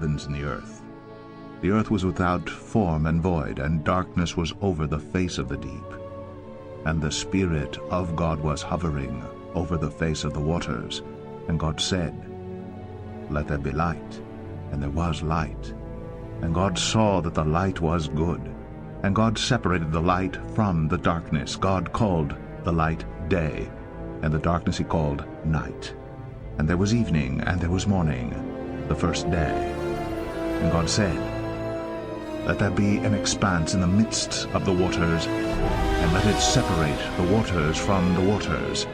heavens and the earth. The earth was without form and void, and darkness was over the face of the deep. And the Spirit of God was hovering over the face of the waters. And God said, "Let there be light." And there was light. And God saw that the light was good. And God separated the light from the darkness. God called the light day, and the darkness he called night. And there was evening, and there was morning, the first day. And God said, "Let there be an expanse in the midst of the waters, and let it separate the waters from the waters."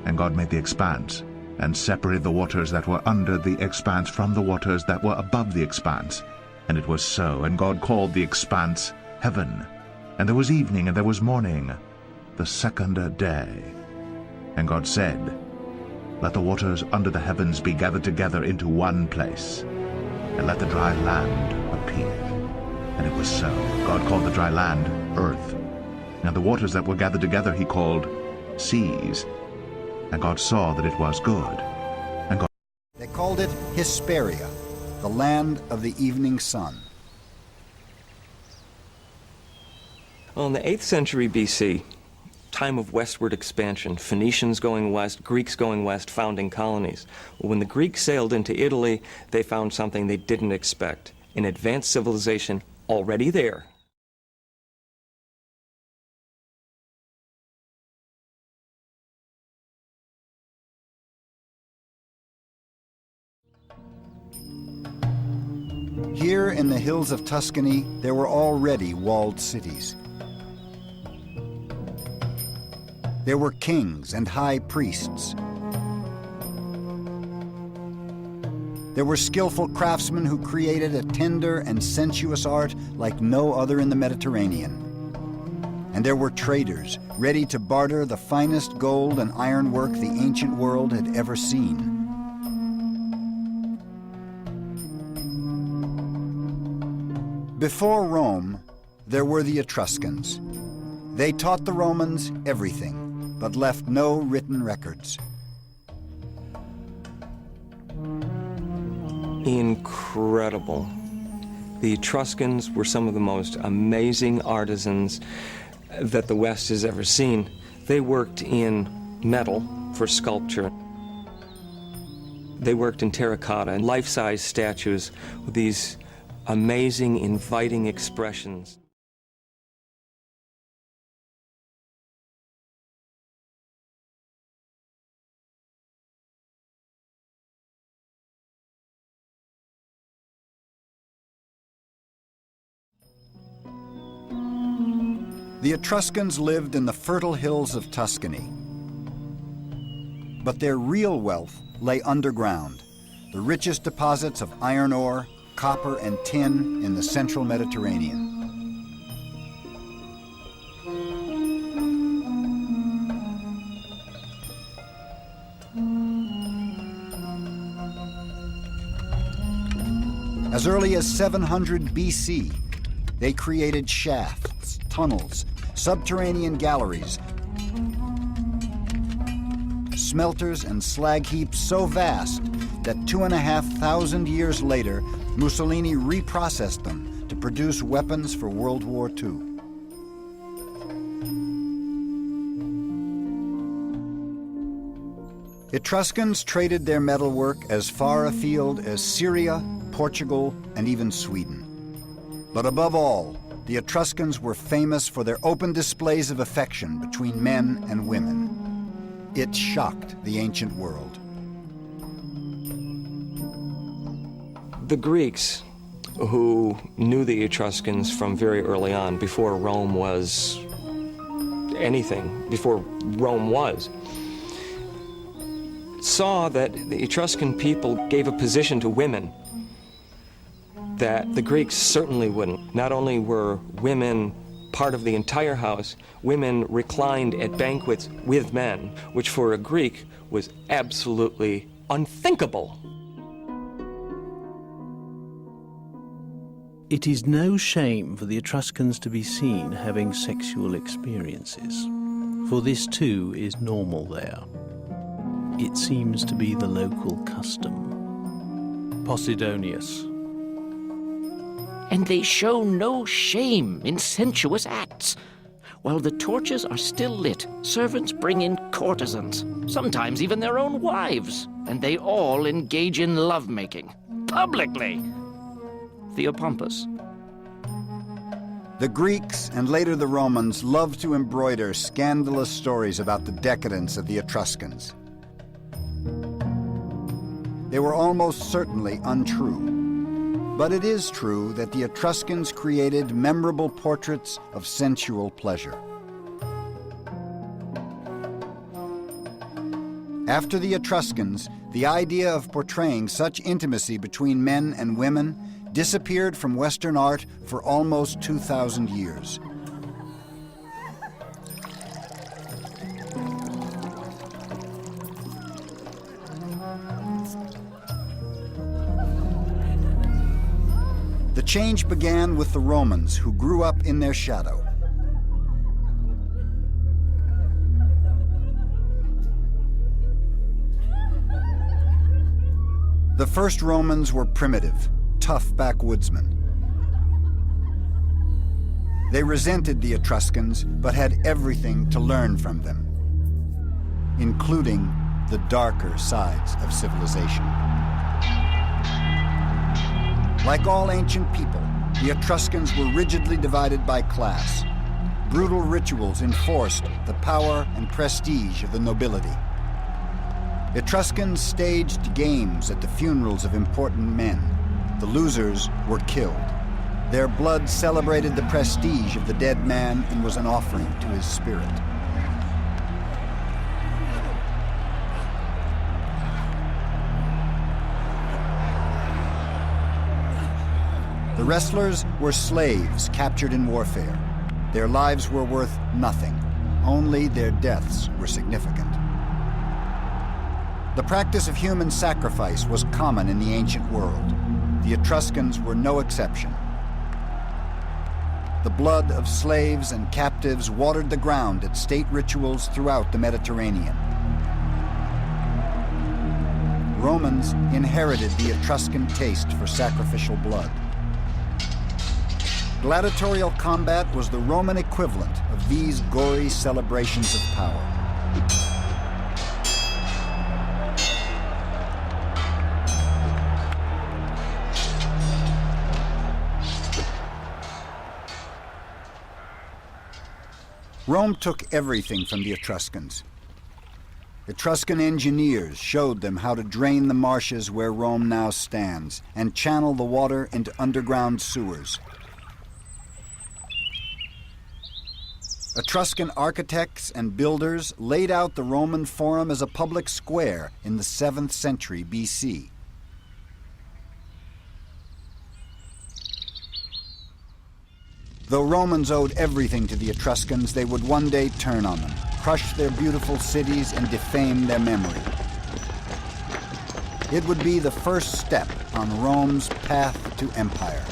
And God made the expanse, and separated the waters that were under the expanse from the waters that were above the expanse. And it was so. And God called the expanse heaven. And there was evening, and there was morning, the second day. And God said, "Let the waters under the heavens be gathered together into one place, and let the dry land appear." And it was so. God called the dry land earth, and the waters that were gathered together he called seas. And God saw that it was good. And God... They called it Hesperia, the land of the evening sun. Well, in the 8th century BC, time of westward expansion, Phoenicians going west, Greeks going west, founding colonies. Well, when the Greeks sailed into Italy, they found something they didn't expect, an advanced civilization already there. Here in the hills of Tuscany, there were already walled cities. There were kings and high priests. There were skillful craftsmen who created a tender and sensuous art like no other in the Mediterranean. And there were traders ready to barter the finest gold and ironwork the ancient world had ever seen. Before Rome, there were the Etruscans. They taught the Romans everything, but left no written records. Incredible. The Etruscans were some of the most amazing artisans that the West has ever seen. They worked in metal for sculpture. They worked in terracotta and life-size statues with these amazing, inviting expressions. The Etruscans lived in the fertile hills of Tuscany. But their real wealth lay underground, the richest deposits of iron ore, copper, and tin in the central Mediterranean. As early as 700 BC, they created shafts, tunnels, subterranean galleries, smelters and slag heaps so vast that 2,500 years later, Mussolini reprocessed them to produce weapons for World War II. Etruscans traded their metalwork as far afield as Syria, Portugal, and even Sweden. But above all, the Etruscans were famous for their open displays of affection between men and women. It shocked the ancient world. The Greeks, who knew the Etruscans from very early on, before Rome was anything, before Rome was, saw that the Etruscan people gave a position to women that the Greeks certainly wouldn't. Not only were women part of the entire house, women reclined at banquets with men, which for a Greek was absolutely unthinkable. It is no shame for the Etruscans to be seen having sexual experiences, for this too is normal there. It seems to be the local custom. Posidonius, and they show no shame in sensuous acts. While the torches are still lit, servants bring in courtesans, sometimes even their own wives, and they all engage in lovemaking, publicly. Theopompus. The Greeks and later the Romans loved to embroider scandalous stories about the decadence of the Etruscans. They were almost certainly untrue. But it is true that the Etruscans created memorable portraits of sensual pleasure. After the Etruscans, the idea of portraying such intimacy between men and women disappeared from Western art for almost 2,000 years. The change began with the Romans, who grew up in their shadow. The first Romans were primitive, tough backwoodsmen. They resented the Etruscans, but had everything to learn from them, including the darker sides of civilization. Like all ancient people, the Etruscans were rigidly divided by class. Brutal rituals enforced the power and prestige of the nobility. Etruscans staged games at the funerals of important men. The losers were killed. Their blood celebrated the prestige of the dead man and was an offering to his spirit. The wrestlers were slaves captured in warfare. Their lives were worth nothing. Only their deaths were significant. The practice of human sacrifice was common in the ancient world. The Etruscans were no exception. The blood of slaves and captives watered the ground at state rituals throughout the Mediterranean. Romans inherited the Etruscan taste for sacrificial blood. Gladiatorial combat was the Roman equivalent of these gory celebrations of power. Rome took everything from the Etruscans. Etruscan engineers showed them how to drain the marshes where Rome now stands and channel the water into underground sewers. Etruscan architects and builders laid out the Roman Forum as a public square in the 7th century BC. Though Romans owed everything to the Etruscans, they would one day turn on them, crush their beautiful cities, and defame their memory. It would be the first step on Rome's path to empire.